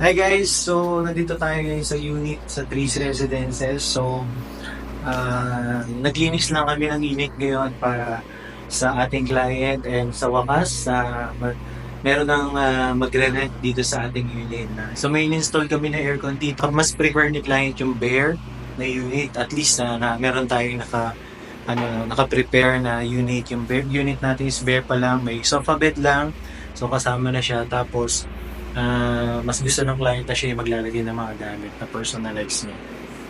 Hi guys! So, nandito tayo ngayon sa unit sa Trees Residences. So, naglinis lang kami ng unit ngayon para sa ating client and sa wakas, meron ng magre-rent dito sa ating unit. So, may install kami na aircon dito. Mas prefer ni client yung bare na unit. At least na meron tayong naka-prepare na unit. Yung unit natin is bare pa lang. May sofa bed lang. So, kasama na siya. Tapos, mas gusto ng client na siya yung maglalagay ng mga gamit na personalize niya.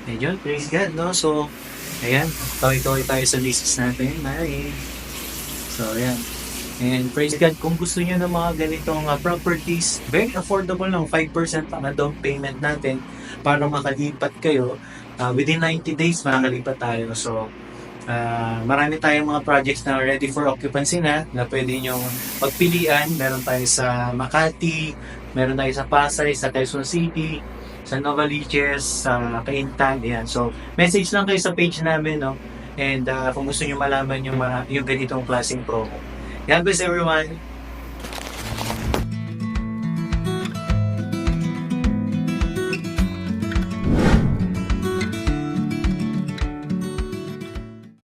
Ayun, praise God, no? So, ayan, kaway-kaway tayo sa lists natin. Nice. So, ayan. And praise God, kung gusto niyo ng mga ganitong properties, very affordable lang, 5% ang down payment natin para makalipat kayo. Within 90 days, makakalipat tayo. So, marami tayong mga projects na ready for occupancy na pwede nyong pagpilian. Meron tayo sa Makati, meron tayo sa Pasay, sa Quezon City, sa Novaliches, sa Cainta, yan. So, message lang kayo sa page namin, no? And kung gusto nyo malaman yung ganitong klaseng promo. God bless everyone!